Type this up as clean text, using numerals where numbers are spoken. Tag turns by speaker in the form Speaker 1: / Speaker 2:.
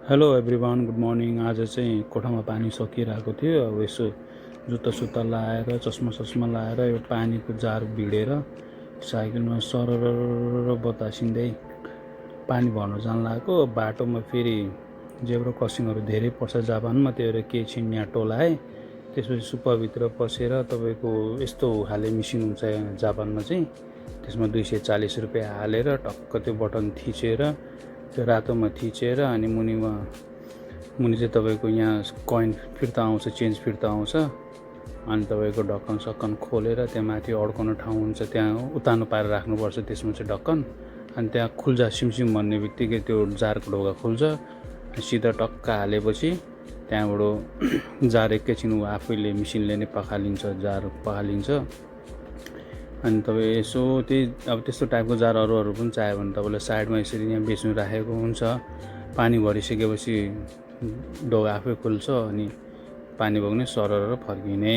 Speaker 1: Hello everyone, good morning. आज चाहिँ कोठामा पानी सकिरहेको थियो। अब यसो जुत्ता लाएर चस्मा लाएर यो पानीको जार भिडेर साइकलमा सरर बतासिँदै पानी भर्न जान लागेको। बाटोमा फेरि जेब्रा क्रसिङहरू धेरै पर्छ जापानमा, त्यही भएर केही छिन यहाँ टोलाएँ। त्यसपछि सुप्पाभित्र पसेर तपाईँको यस्तो खाले मिसिन हुन्छ जापानमा चाहिँ, त्यसमा 240 रुपियाँ हालेर टक्क त्यो बटन थिचेर त्यो रातोमा थिचेर अनि मुनि चाहिँ तपाईँको यहाँ कोइन फिर्ता आउँछ, चेन्ज फिर्ता आउँछ। अनि तपाईँको ढक्कन सक्कन खोलेर त्यहाँ माथि अड्काउने ठाउँ हुन्छ, त्यहाँ उतानो पारेर राख्नुपर्छ। त्यसमा चाहिँ ढक्कन, अनि त्यहाँ खुल्छ सिमसिम भन्ने बित्तिकै त्यो जारको ढोका खुल्छ। सिधा टक्क हालेपछि त्यहाँबाट जार एकैछिन आफैले मिसिनले नै पखालिन्छ, जार पखालिन्छ। अनि तपाईँ यसो त्यही अब त्यस्तो टाइपको जार अरू पनि चाहियो भने तपाईँलाई साइडमा यसरी यहाँ बेच्नु राखेको हुन्छ। पानी भरिसकेपछि ढोका आफै खुल्छ अनि पानी बग्ने सरर फर्किने।